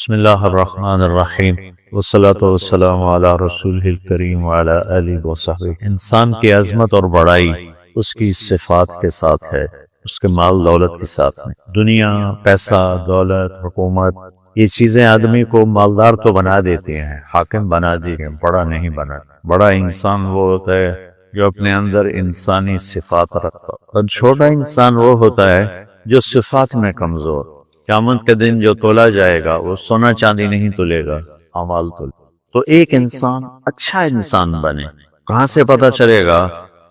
بسم اللہ الرحمن الرحیم والصلاة والسلام علی رسولہ الکریم وعلی آلہ وصحبہ۔ انسان کی عظمت اور بڑائی اس کی صفات کے ساتھ ہے، اس کے مال دولت کے ساتھ ہے۔ دنیا، پیسہ، دولت، حکومت، یہ چیزیں آدمی کو مالدار تو بنا دیتی ہیں، حاکم بنا دیتی ہیں، بڑا نہیں بنا۔ بڑا انسان وہ ہوتا ہے جو اپنے اندر انسانی صفات رکھتا ہے، اور چھوٹا انسان وہ ہوتا ہے جو صفات میں کمزور۔ قیامت کے دن جو تولا جائے گا وہ سونا چاندی نہیں تولے گا، اعمال تولے۔ تو ایک انسان اچھا انسان بنے، کہاں سے پتہ چلے گا؟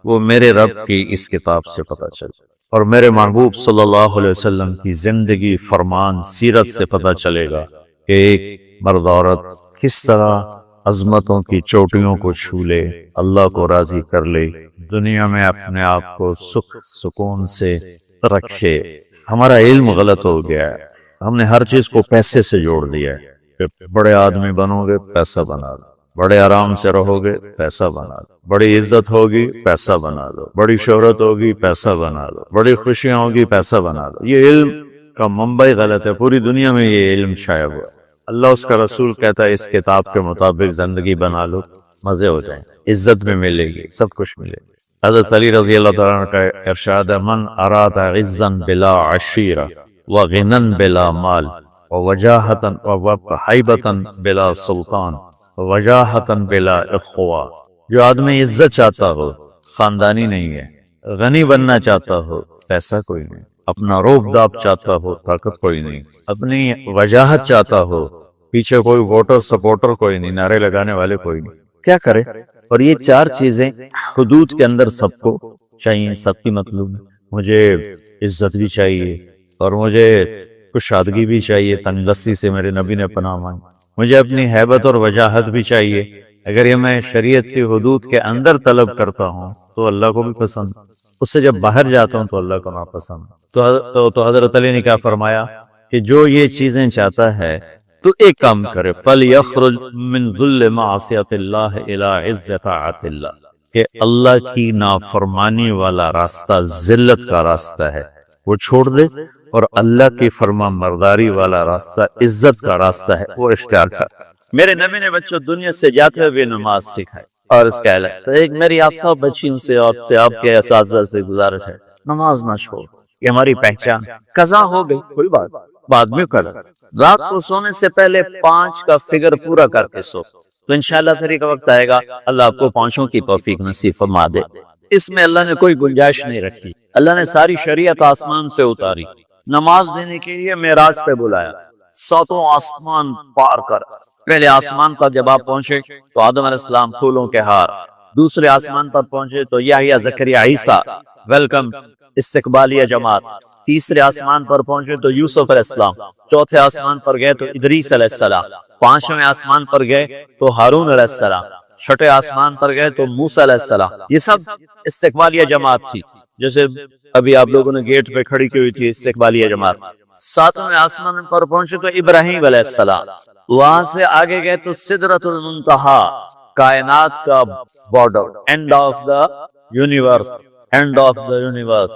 وہ میرے رب کی اس کتاب سے پتہ چلے، اور میرے محبوب صلی اللہ علیہ وسلم کی زندگی، فرمان، سیرت سے پتہ چلے گا کہ ایک مرد عورت کس طرح عظمتوں کی چوٹیوں کو چھو لے، اللہ کو راضی کر لے، دنیا میں اپنے آپ کو سکھ سکون سے رکھے۔ ہمارا علم غلط ہو گیا ہے، ہم نے ہر چیز کو پیسے سے جوڑ دیا ہے کہ بڑے آدمی بنو گے پیسہ بنا دو، بڑے آرام سے رہو گے پیسہ بنا دو، بڑی عزت ہوگی پیسہ بنا دو، بڑی شہرت ہوگی پیسہ بنا دو، بڑی خوشیاں ہوگی پیسہ بنا دو۔ یہ علم کا منبع غلط ہے، پوری دنیا میں یہ علم شائع ہوا۔ اللہ اس کا رسول کہتا ہے اس کتاب کے مطابق زندگی بنا لو، مزے ہو جائیں، عزت میں ملے گی، سب کچھ ملے گی۔ حضرت علی رضی اللہ تعالیٰ عنہ کا ارشاد ہے، من اراد عزا بلا عشیرہ وغنن بلا مال ووجاہتا وحیبتا بلا سلطان وجاہتا بلا اخوہ۔ جو آدمی عزت چاہتا ہو، خاندانی نہیں ہے، غنی بننا چاہتا ہو، پیسہ کوئی نہیں، اپنا روب داب چاہتا ہو، طاقت کوئی نہیں، اپنی وجاہت چاہتا ہو، پیچھے کوئی ووٹر سپورٹر کوئی نہیں، نعرے لگانے والے کوئی نہیں، کیا کرے؟ اور یہ چار چیزیں حدود کے اندر سب کو چاہیے، سب کی مطلوب ہے۔ مجھے عزت بھی چاہیے، اور مجھے کشادگی بھی چاہیے، تنگدستی سے میرے نبی نے پناہ مانگی۔ مجھے اپنی ہیبت اور وجاہت بھی چاہیے، اگر یہ میں شریعت کی حدود کے اندر طلب کرتا ہوں تو اللہ کو بھی پسند، اس سے جب باہر جاتا ہوں تو اللہ کو ناپسند۔ تو حضرت علی نے کیا فرمایا کہ جو یہ چیزیں چاہتا ہے تو ایک کام کرے، فَلْيَخْرُجْ مِنْ ذُلِّ مَعْصِيَةِ اللَّهِ إِلَىٰ عِزَّ طَاعَةِ اللَّهِ، کہ اللہ کی نافرمانی والا راستہ ذلت کا راستہ ہے، وہ چھوڑ دے، اور اللہ کی فرما مرداری والا راستہ عزت کا راستہ ہے، وہ اختیار کر۔ میرے نبی نے بچوں دنیا سے جاتے ہوئے نماز سکھائی، اور اس کا اعلان تو ایک میری آپ سب بچیوں سے، آپ کے اساتذہ سے گزارش ہے، نماز نہ چھوڑ، یہ ہماری پہچان۔ قضا ہو گئی کوئی بات، بعد میں کر، رات کو سونے سے پہلے 5 کا فگر پورا کر کے سو، تو انشاءاللہ پھر ایک وقت آئے گا اللہ آپ کو 5 کی توفیق نصیب فرما دے۔ اس میں اللہ نے کوئی گنجائش نہیں رکھی، اللہ نے ساری شریعت آسمان سے اتاری، نماز دینے کے لیے معراج پہ بلایا، 7 آسمان پار کر۔ پہلے آسمان پر جب آپ پہنچے تو آدم علیہ السلام پھولوں کے ہار، دوسرے آسمان پر پہنچے تو یحییٰ زکریا عیسیٰ ویلکم استقبالیہ جماعت، تیسرے آسمان پر پہنچے تو یوسف علیہ السلام، چوتھے آسمان پر گئے تو ادریس علیہ السلام، 5ویں آسمان پر گئے تو ہارون علیہ السلام، 6 آسمان پر گئے تو موسیٰ علیہ السلام۔ یہ سب استقبالیہ جماعت تھی، جیسے ابھی آپ لوگوں نے گیٹ پہ کھڑی کی ہوئی تھی استقبالیہ جماعت۔ 7ویں آسمان پر پہنچے تو ابراہیم علیہ السلام، وہاں سے آگے گئے تو سدرۃ المنتہا، کائنات کا border, and of the universe, and of the universe,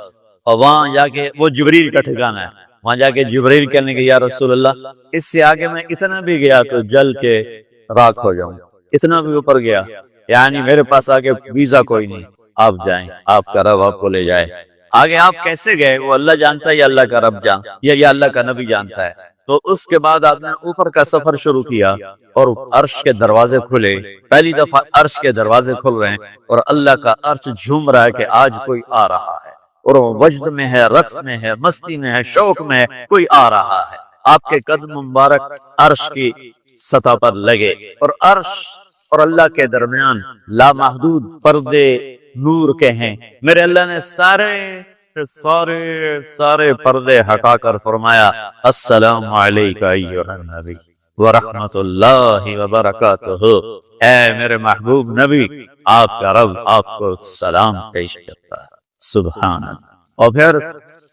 اور وہاں جا کے وہ جبریل کا ٹھکانہ ہے، وہاں جا کے جبریل کہنے کہ یا رسول اللہ اس سے آگے میں اتنا بھی گیا تو جل کے راکھ ہو جاؤں، اتنا بھی اوپر گیا، یعنی میرے پاس آگے ویزا کوئی نہیں، آپ جائیں، آپ کا رب آپ کو لے جائے۔ آگے آپ کیسے گئے وہ اللہ جانتا ہے یا اللہ کا رب جانتا ہے یا اللہ کا نبی جانتا ہے۔ تو اس کے بعد آپ نے اوپر کا سفر شروع کیا، اور عرش کے دروازے کھلے، پہلی دفعہ عرش کے دروازے کھل رہے ہیں، اور اللہ کا عرش جھوم رہا ہے کہ آج کوئی آ رہا ہے، اور وہ وجد میں ہے، رقص میں ہے، مستی میں ہے، شوق میں ہے، کوئی آ رہا ہے۔ آپ کے قدم مبارک عرش کی سطح پر لگے، اور عرش اور اللہ کے درمیان لامحدود پردے نور کے ہیں۔ میرے اللہ نے سارے پردے ہٹا کر فرمایا السلام علیکہ ایھا النبی ورحمۃ اللہ وبرکاتہ، اے میرے محبوب نبی، آپ کا رب آپ کو سلام پیش کرتا ہے، سبحان اللہ۔ اور پھر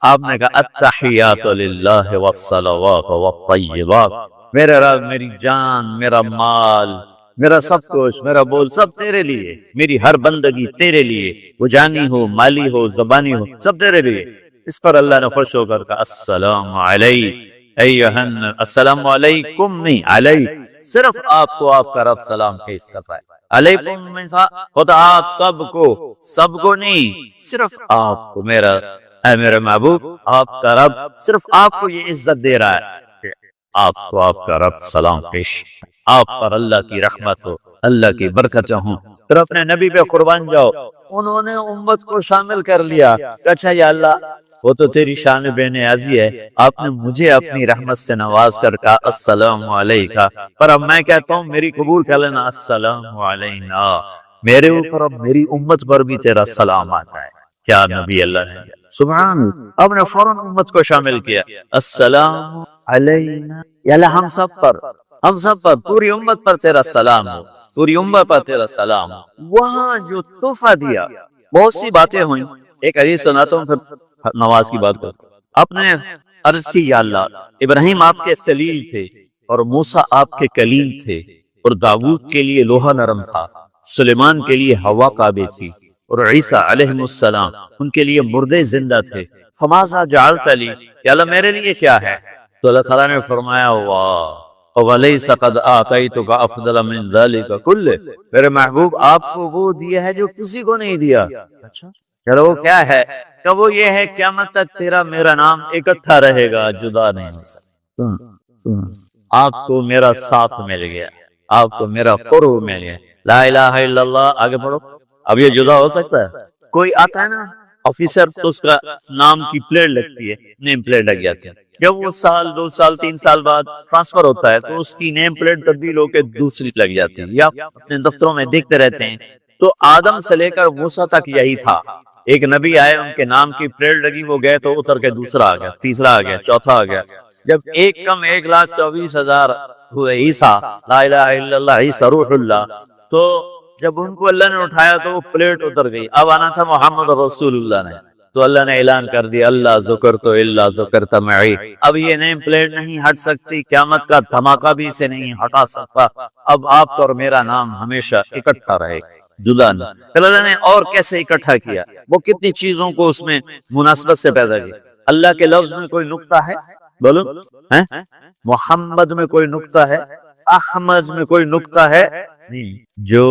آپ نے کہا التحیات للہ والصلوات والطیبات، میرے رب میری جان، میرا مال، میرا سب کچھ، میرا بول سب تیرے لیے، میری ہر بندگی تیرے لیے، وہ جانی ہو، مالی ہو، زبانی ہو، سب تیرے لیے۔ اس پر اللہ نے خوش ہو کر کہا السلام علیک السلام علیکم نہیں، علی، صرف آپ کو آپ کا رب سلام پیش کرتا ہے۔ علیکم خدا آپ سب کو نہیں، صرف آپ کو میرا، اے میرے محبوب آپ کا رب صرف آپ کو یہ عزت دے رہا ہے کہ آپ کو آپ کا رب سلام پیش، آپ پر اللہ کی رحمت ہو، اللہ کی برکتیں ہوں۔ پھر اپنے نبی پہ قربان جاؤ، انہوں نے امت کو شامل کر لیا کہ اچھا یا اللہ وہ تو تیری شان بے نیازی ہے، آپ نے مجھے اپنی رحمت سے نواز کر کہا السلام علیکہ، پر اب میں کہتا ہوں میری قبول کر لینا السلام علینا، میرے اوپر اب میری امت پر بھی تیرا سلام آتا ہے۔ کیا نبی اللہ نے، سبحان اللہ، آپ نے فوراً امت کو شامل کیا، السلام علینا، یا اللہ ہم سب پر پوری امت پر تیرا سلام ہو، پوری امت پر تیرا سلام ہو۔ وہاں جو تحفہ دیا، بہت سی باتیں ہوئیں، ایک حدیث سناتا ہوں پھر نماز کی بات کرتا ہوں۔ اپنے عرض کی یا اللہ ابراہیم آپ کے خلیل تھے اور موسیٰ آپ کے کلیم تھے، اور داؤد کے لیے لوہا نرم تھا، سلیمان کے لیے ہوا کعبے تھی، اور عیسیٰ علیہ السلام ان کے لیے مردے زندہ تھے، فماذا جعلت لی، یا اللہ میرے لیے کیا ہے؟ تو اللہ تعالیٰ نے فرمایا واہ وَلَيْسَ قَدْ آتَيْتُكَ أَفْضَلَ مِنْ ذَلِكَ كُلِّهِ، میرے محبوب آپ کو وہ دیا ہے جو کسی کو نہیں دیا۔ اچھا چلو وہ کیا ہے؟ کہ وہ یہ ہے قیامت تک تیرا میرا نام اکٹھا رہے گا، جدا نہیں ہو سکتا۔ آپ کو میرا ساتھ مل گیا، آپ کو میرا قرب مل گیا، لا الہ الا اللہ، آگے پڑھو۔ اب یہ جدا ہو سکتا ہے؟ کوئی آتا ہے نا آفیسر، تو اس کا نام کی پلیٹ لگتی ہے، نیم پلیٹ لگ جاتی ہے، جب وہ سال 2 سال 3 سال بعد ٹرانسفر ہوتا ہے تو اس کی نیم پلیٹ تبدیل ہو کے دوسری لگ جاتی ہے، یا اپنے دفتروں میں دیکھتے رہتے ہیں۔ تو آدم سے لے کر موسیٰ تک یہی تھا، ایک نبی آئے ان کے نام کی پلیٹ لگی، وہ گئے تو اتر کے دوسرا آ گیا، تیسرا آ گیا، چوتھا آ گیا، جب ایک کم 1,24,000 ہوئے عیسیٰ، لا الہ الا اللہ عیسیٰ روح اللہ، تو جب ان کو اللہ نے اٹھایا تو وہ پلیٹ اتر گئی، اب آنا تھا محمد رسول اللہ نے، تو اللہ نے اعلان کر دیا اللہ ذکرت الا ذکرت معی، اب یہ نیم پلیٹ نہیں ہٹ سکتی، قیامت کا دھماکہ بھی اسے نہیں ہٹا سکتا، اب آپ کا اور میرا نام ہمیشہ اکٹھا رہے گا، جدا نہیں۔ پھر اللہ نے اور کیسے اکٹھا کیا، وہ کتنی چیزوں کو اس میں مناسبت سے پیدا کیا۔ اللہ کے لفظ میں کوئی نقطہ ہے؟ بولو، محمد میں کوئی نقطہ ہے؟ احمد میں کوئی نقطہ ہے؟ نہیں۔ جو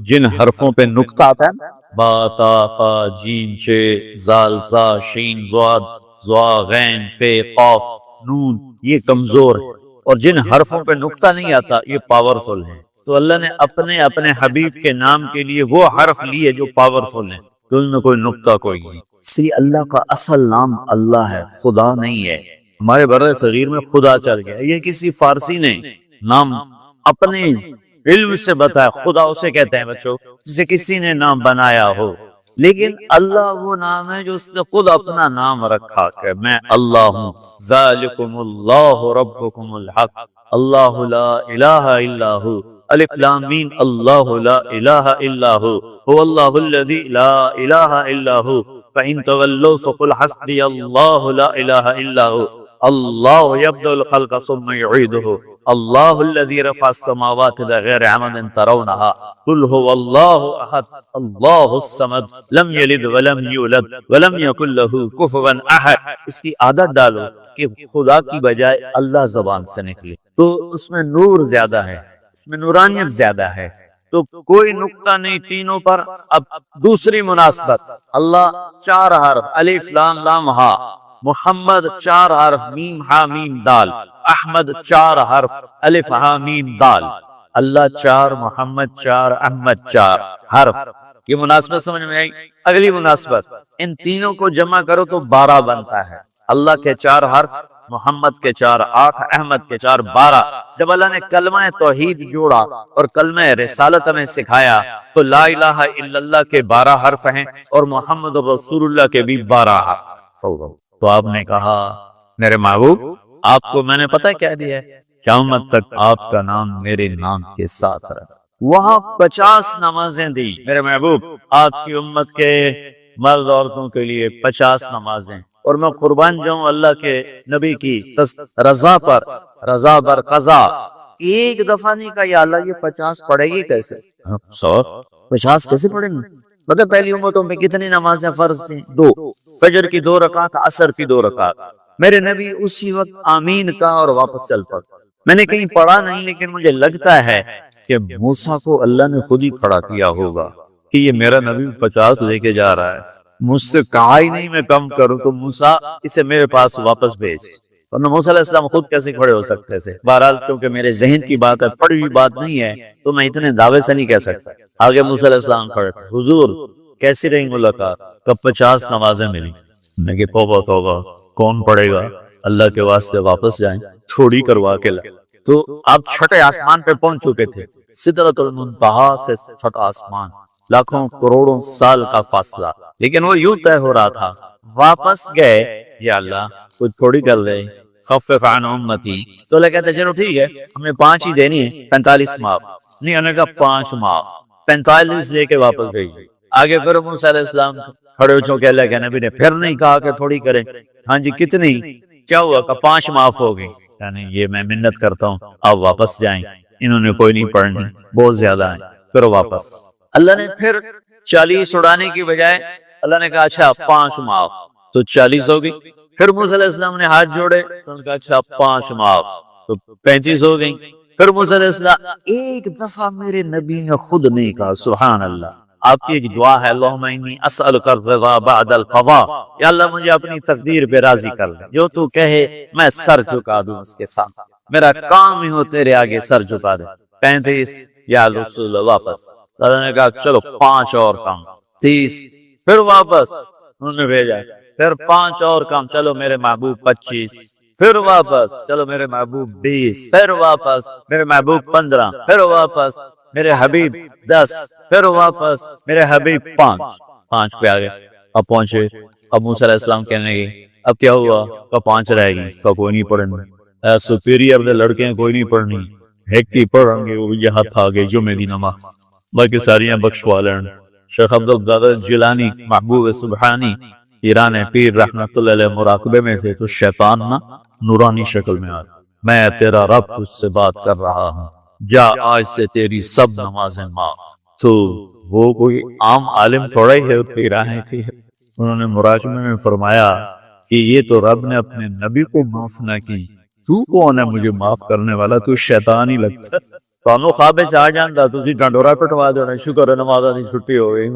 جن حرفوں پہ نقطہ آتا ہے، با تا فا جیم چے زال زا شین زواد زوا غین فے قاف نون، یہ کمزور ہے، اور جن حرفوں پہ نقطہ نہیں آتا یہ پاورفل ہے۔ تو اللہ نے اپنے حبیب کے نام کے لیے وہ حرف لیے جو پاورفل ہیں، تو ان میں کوئی نقطہ کوئی نہیں۔ اس لیے اللہ کا اصل نام اللہ ہے، خدا نہیں ہے۔ ہمارے بر صغیر میں خدا چل گیا، یہ کسی فارسی نے نام اپنے علم سے بتایا، خدا اسے کہتے ہیں بچوں جسے کسی نے نام بنایا ہو، لیکن اللہ وہ نام ہے جو اس نے خود اپنا نام رکھا کہ میں اللہ ہوں، ذالکم اللہ ربکم الحق، اللہ لا الہ الا ہو، الف لام میم، اللہ لا الہ الا ہو، هو اللہ الذی لا الہ الا ہو، فإن تولوا فقل حسبی اللہ لا الہ الا ہو، اللہ یبدأ الخلق ثم یعیدہ، اللہ الذی رفع السماوات بغیر عمد ترونها، قل هو اللہ احد اللہ الصمد لم یلد ولم یولد ولم یکن له کفوا احد۔ اس کی عادت ڈالو کہ خدا کی بجائے اللہ زبان سے نکلے، تو اس میں نور زیادہ ہے، اس میں نورانیت زیادہ ہے، تو کوئی نقطہ نہیں تینوں پر۔ اب دوسری مناسبت، اللہ 4 حرف الف لام لام ہا، محمد 4 حرف میم ہا میم دال، احمد 4 حرف الف ہا میم دال، اللہ 4 محمد 4 احمد 4 حرف۔ یہ مناسبت سمجھ میں آئی؟ اگلی مناسبت، ان تینوں کو جمع کرو تو 12 بنتا ہے، اللہ کے 4 حرف، محمد کے 4 8، احمد کے 4 12۔ جب اللہ نے کلمہ توحید جوڑا اور کلمہ رسالت ہمیں سکھایا تو لا الہ الا اللہ کے 12 حرف ہیں اور محمد رسول اللہ کے بھی 12 حرف۔ تو آپ نے کہا میرے محبوب آپ کو میں نے پتہ کیا دیا ہے، قیامت تک آپ کا نام میرے نام کے ساتھ رہا۔ وہاں 50 نمازیں دی میرے محبوب، آپ کی امت کے مرد عورتوں کے لیے 50 نمازیں، اور میں قربان جاؤں اللہ کے نبی کی رضا پر قضا، ایک دفعہ نہیں کہا یا اللہ یہ 50 پڑھے گی کیسے، 50 کیسے پڑھیں گے؟ مطلب پہلی امتوں میں کتنی نمازیں فرض تھیں؟ 2، فجر کی 2 رکعت، عصر کی 2 رکعت، میرے نبی اسی وقت آمین کہا اور واپس چل پڑا۔ میں نے کہیں پڑھا نہیں لیکن مجھے لگتا ہے کہ موسیٰ کو اللہ نے خود ہی کھڑا کیا ہوگا کہ یہ میرا نبی 50 لے کے جا رہا ہے، مجھ سے کہا ہی نہیں میں کم کروں، تو موسیٰ اسے میرے پاس واپس بھیج۔ ورنہ موسیٰ علیہ السلام خود کیسے کھڑے ہو سکتے تھے؟ بہرحال چونکہ میرے ذہن کی بات ہے، پڑھی ہوئی بات نہیں ہے، تو میں اتنے دعوے سے نہیں کہہ سکتا۔ آگے موسیٰ علیہ السلام کھڑے، حضور کیسی رہی ملاقات؟ کب 50 نمازیں ملی؟ میں کہ توبہ توبہ، کون پڑھے گا؟ اللہ کے واسطے واپس جائیں، تھوڑی کروا کے لائیں۔ تو آپ چھٹے آسمان پہ پہنچ چکے تھے، سدرۃ المنتہا سے چھٹا آسمان، لاکھوں کروڑوں سال کا فاصلہ، لیکن وہ یوں طے ہو رہا تھا۔ واپس گئے، یا اللہ کچھ تھوڑی کر دے، خفف عن امتی، تو اللہ کہتے چلو ٹھیک ہے، ہمیں 5 ہی دینی ہے، 45 معاف نہیں، انہوں نے کہا 5 معاف، 45 لے کے واپس گئی۔ آگے پھر موسیٰ علیہ السلام کھڑے ہو چونکہ اللہ کے نبی نے پھر نہیں کہا کہ تھوڑی کریں، ہاں جی کتنی؟ کیا ہوا کہ 5 معاف ہو گئی، یعنی یہ میں منت کرتا ہوں آپ واپس جائیں، انہوں نے کوئی نہیں پڑھنی، بہت زیادہ ہیں، پھر واپس۔ اللہ نے پھر 40 اڑانے کی بجائے اللہ نے کہا اچھا 5 معاف، تو 40 ہو گئی۔ پھر موسیٰ علیہ السلام نے ہاتھ جوڑے، تو انہوں نے کہا اچھا 5 معاف، تو 35 ہو گئی۔ پھر موسیٰ علیہ السلام ایک دفعہ میرے نبی نے خود نہیں کہا، سبحان اللہ، آپ کی ایک دعا ہے، اللہم انی اسألک الرضا بعد القضاء، یا اللہ مجھے اپنی تقدیر پہ راضی کر لے، جو تو کہے میں سر جھکا دوں اس کے ساتھ، میرا کام ہی ہو تیرے آگے سر جھکا دے۔ 35 یا رسول اللہ واپس۔ اللہ نے کہا چلو 5 اور کام، 30، پھر واپس انہوں نے بھیجا، پھر 5 اور کام، چلو میرے محبوب 25، پھر واپس چلو میرے محبوب 20، پھر واپس میرے محبوب 15، پھر واپس میرے حبیب 10، پھر واپس میرے حبیب 5 پہ آگے۔ اب پہنچے، اب موسیٰ علیہ السلام کہنے گے اب کیا ہوا؟ کہ 5 رہ گئی، کہ کوئی نہیں پڑھنی، سپیریئر نے لڑکے کوئی نہیں پڑھنی، ایک کی پڑھیں گے، وہ یہ ہاتھ آگے جمعے دی نماز، باقی ساریاں بخشوا لیں۔ شیخ عبدالقادر جیلانی محبوب سبحانی ایران پیر رحمت اللہ علیہ مراقبے میں تھے، تو شیطان نہ نورانی شکل میں آ، میں تیرا رب تجھ سے بات کر رہا ہوں، جا آج سے تیری سب نمازیں معاف۔ تو وہ کوئی عام عالم تھوڑا ہی ہے، اتنی راہیں تھی۔ انہوں نے مراقبے میں فرمایا کہ یہ تو رب نے اپنے نبی کو معاف نہ کی، تو کون ہے مجھے معاف کرنے والا؟ تو شیطان ہی لگتا ہے۔ تو خواب سے آ جاندا تسی ڈنڈورا پٹوا دینا، شکر ہے نمازاں دی چھٹی ہو گئی،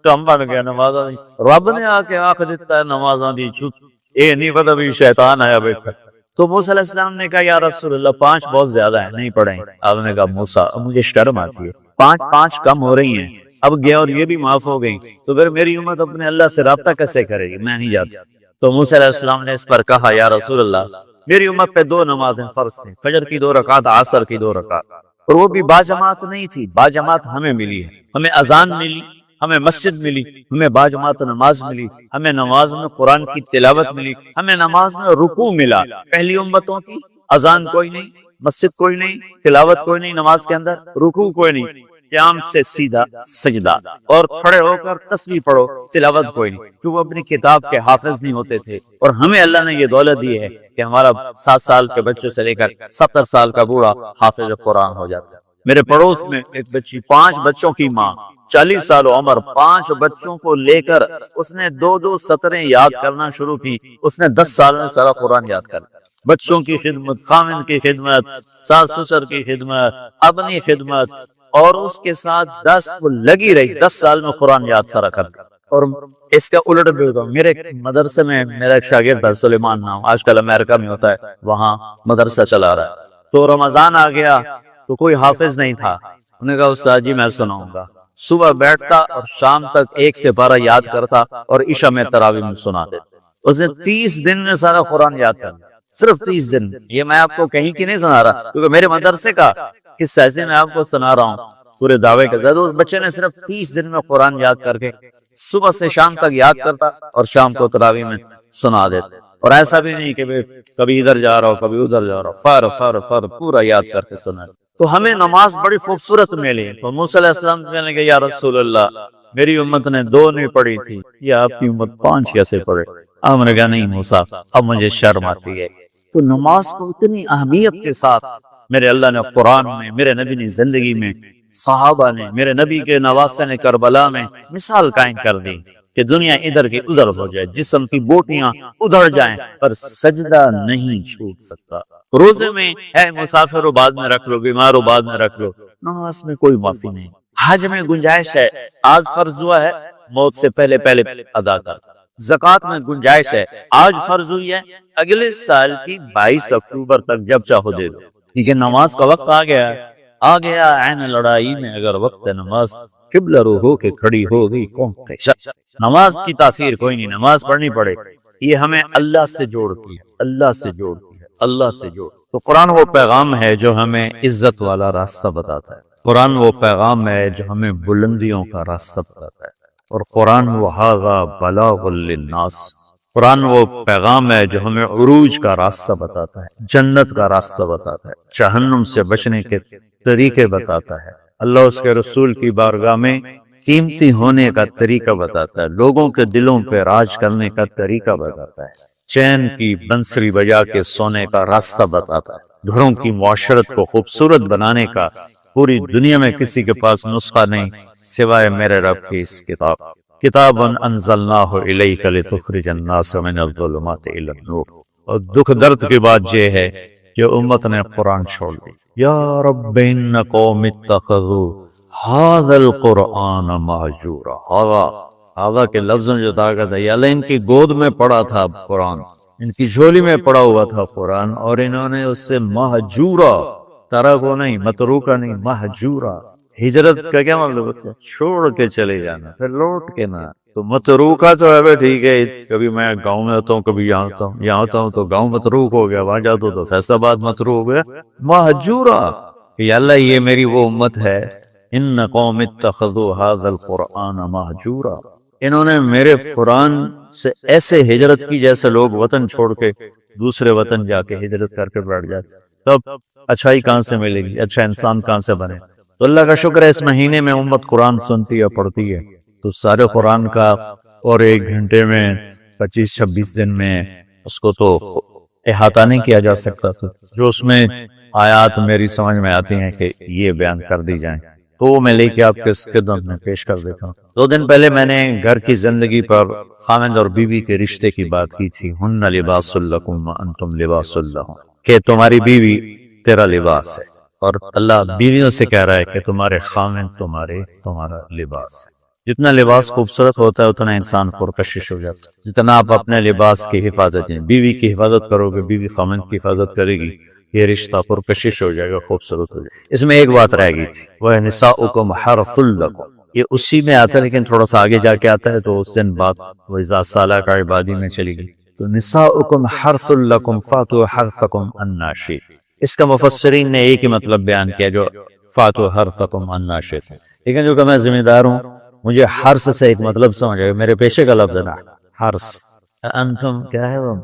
کم بن گیا نمازاں دی۔ رب نے آ کے آکھ دیتا ہے نمازاں دی چھٹی، اے نہیں پتہ بھی شیطان آیا بیٹھا۔ تو موسیٰ علیہ السلام نے کہا یا رسول اللہ 5 بہت زیادہ ہے، نہیں پڑھیں۔ آپ نے کہا موسیٰ مجھے شرم آتی ہے، 5 کم ہو رہی ہیں، اب گیا اور یہ بھی معاف ہو گئی، تو پھر میری امت اپنے اللہ سے رابطہ کیسے کرے گی؟ میں نہیں جاتا۔ تو موسیٰ علیہ السلام نے اس پر کہا یا رسول اللہ میری امت پہ 2 نمازیں فرض ہیں، فجر کی 2 رکعت، عصر کی 2 رکعت، اور وہ بھی باجماعت نہیں تھی، باجماعت ہمیں ملی ہے، ہمیں اذان ملی، ہمیں مسجد ملی، ہمیں باجماعت نماز ملی، ہمیں نماز میں قرآن کی تلاوت ملی، ہمیں نماز میں رکوع ملا۔ پہلی امتوں کی اذان کوئی نہیں، مسجد کوئی نہیں، تلاوت کوئی نہیں، نماز کے اندر رکوع کوئی نہیں، قیام سے سیدھا سجدہ، اور کھڑے ہو کر تسبیح پڑھو، تلاوت کوئی نہیں، جو وہ اپنی کتاب کے حافظ نہیں ہوتے تھے۔ اور ہمیں اللہ نے یہ دولت دی ہے کہ ہمارا 7 سال کے بچوں سے لے کر 70 سال کا بوڑھا حافظ قرآن ہو جاتا ہے۔ میرے پڑوس میں ایک بچی، 5 بچوں کی ماں، 40 سال عمر، 5 بچوں کو لے کر اس نے 2 سطریں یاد کرنا شروع کی، اس نے 10 سال میں سارا قرآن یاد کر لیا۔ بچوں کی خدمت، خامن کی خدمت، ساس سسر کی خدمت، اپنی خدمت، اور اس کے ساتھ 10 کو لگی رہی، 10 سال میں قرآن یاد سارا کر دیا۔ اور اس کا الٹ بھی ہوتا، میرے مدرسے میں میرا ایک شاگرد ہے سلیمان نام، آج کل امریکہ میں ہوتا ہے، وہاں مدرسہ چلا رہا ہے۔ تو رمضان آ گیا تو کوئی حافظ نہیں تھا، انہوں نے کہا استاد جی میں سناؤں گا۔ صبح بیٹھتا اور شام تک 1 سے 12 یاد کرتا، اور عشاء میں تراویح میں سنا دیتا۔ اس نے 30 دن میں سارا قرآن یاد کر لیا، صرف 30 دن۔ یہ میں آپ کو کہیں کی نہیں سنا رہا، کیونکہ میرے مدرسے کا قصہ ایسے میں آپ کو سنا رہا ہوں پورے دعوے کے ساتھ۔ اس بچے نے صرف 30 دن میں قرآن یاد کر کے صبح سے شام تک یاد کرتا، اور شام کو تراویح میں سنا دیتا۔ اور ایسا بھی نہیں کہ کبھی ادھر جا رہا ہو کبھی ادھر جا رہا ہو، فر پورا یاد کر کے سنا۔ تو ہمیں نماز بڑی خوبصورت ملی۔ تو موسیٰ علیہ السلام کہنے کہ یا رسول اللہ میری امت نے 2 نہیں پڑھی تھی، یا آپ کی امت 5 کیسے پڑھے؟ آپ نے کہا نہیں موسیٰ اب مجھے شرم آتی ہے۔ تو نماز کو اتنی اہمیت کے ساتھ میرے اللہ نے قرآن میں، میرے نبی نے زندگی میں، صحابہ نے، میرے نبی کے نواسے نے کربلا میں مثال قائم کر دی کہ دنیا ادھر کی ادھر ہو جائے، جسم کی بوٹیاں ادھر جائیں، پر سجدہ نہیں چھوٹ سکتا۔ روزے میں ہے مسافر ہو بعد میں رکھ لو، بیمار ہو بعد میں رکھ لو، نماز میں کوئی معافی نہیں۔ حج میں گنجائش ہے، آج فرض ہوا ہے موت سے پہلے پہلے ادا کر۔ زکوٰۃ میں گنجائش ہے، آج فرض ہوئی ہے اگلے سال کی 22 اکتوبر تک جب چاہو دے دو، کیونکہ نماز کا وقت آ گیا عین لڑائی میں اگر وقت نماز قبلہ رو ہو کے کھڑی ہو گئی قوم کا۔ نماز کی تاثیر کوئی نہیں، نماز پڑھنی پڑے، یہ ہمیں اللہ سے جوڑتی ہے، اللہ سے جوڑتی ہے، اللہ سے جوڑ۔ تو قرآن وہ پیغام ہے جو ہمیں عزت والا راستہ بتاتا ہے، قرآن وہ پیغام ہے جو ہمیں بلندیوں کا راستہ بتاتا ہے، اور قرآن وہ ھذا بلاغ للناس، قرآن وہ پیغام ہے جو ہمیں عروج کا راستہ بتاتا ہے، جنت کا راستہ بتاتا ہے، جہنم سے بچنے کے طریقے بتاتا ہے، اللہ اس کے رسول کی بارگاہ میں قیمتی ہونے کا طریقہ بتاتا ہے، لوگوں کے دلوں پہ راج کرنے کا طریقہ بتاتا ہے، چین کی بنسری بجا کے سونے کا راستہ بتاتا ہے، گھروں کی معاشرت کو خوبصورت بنانے کا پوری دنیا میں کسی کے پاس نسخہ نہیں سوائے میرے رب کی اس کتاب انزلناہ الیک لتخرج الناس من الظلمات الی النور۔ اور دکھ درد کی بات یہ ہے کہ امت نے قرآن چھوڑ دی۔ یا رب ان قوم اتخذوا ھذا القرآن مہجورا، ھذا کے لفظوں جو طاقت ہے، یا اللہ ان کی گود میں پڑا تھا قرآن، ان کی جھولی میں پڑا ہوا تھا قرآن، اور انہوں نے اس سے مہجورا، ترکو نہیں، متروکا نہیں، مہجورا۔ ہجرت کا کیا مطلب ہوتا ہے؟ چھوڑ کے چلے جانا، پھر لوٹ کے نہ۔ تو متروکا تو ہے ٹھیک ہے، کبھی میں گاؤں میں ہوتا ہوں، کبھی یہاں ہوتا ہوں، یہاں ہوتا ہوں تو گاؤں متروک ہو گیا، وہاں جاتا ہوں تو فیصل آباد متروک ہو گیا، مہجورا، کہ اللہ یہ میری وہ امت ہے، ان قوم اتخذوا ھذا القرآن مہجورا، انہوں نے میرے قرآن سے ایسے ہجرت کی جیسے لوگ وطن چھوڑ کے دوسرے وطن جا کے ہجرت کر کے بیٹھ جاتے، تب اچھائی کہاں سے ملے گی، اچھا انسان کہاں سے بنے؟ تو اللہ کا شکر ہے اس مہینے میں امت قرآن سنتی ہے، پڑھتی ہے، تو سارے قرآن کا اور 1 گھنٹے میں 25-26 دن میں اس کو تو احاطہ نہیں کیا جا سکتا تھا، جو اس میں آیات میری سمجھ میں آتی ہیں کہ یہ بیان کر دی جائیں تو وہ میں لے کے آپ کے خدمت میں پیش کر دیتا ہوں۔ 2 دن پہلے میں نے گھر کی زندگی پر خاوند اور بیوی کے رشتے کی بات کی تھی، ہن لباس لکم وانتم لباس لہم، کہ تمہاری بیوی تیرا لباس ہے، اور اللہ بیویوں سے کہہ رہا ہے کہ تمہارے خاوند تمہارا لباس ہے۔ جتنا لباس خوبصورت ہوتا ہے اتنا انسان پرکشش ہو جاتا ہے، جتنا آپ اپنے لباس کی حفاظت بیوی کی حفاظت کرو گے، بیوی خاوند کی حفاظت کرے گی، یہ رشتہ پرکشش ہو جائے گا، خوبصورت ہو جائے گا۔ اس میں ایک بات رہ گئی تھی، وہ نساؤکم حرث لکم، یہ اسی میں آتا ہے لیکن تھوڑا سا آگے جا کے آتا ہے، تو اس دن بات وَإِذَا سَأَلَكَ عِبَادِي میں چلی گئی۔ تو نساؤکم حرث لکم فاتوا حرثکم انا شئتم، اس کا مفسرین نے ایک ہی مطلب بیان کیا جو فاتوا حرثکم انا شئتم، لیکن جو کہ میں ذمہ دار ہوں مجھے حرث سے ایک مطلب سمجھ آئے، میرے پیشے کا لفظ ہے نا حرث، انتم کیا ہے وہ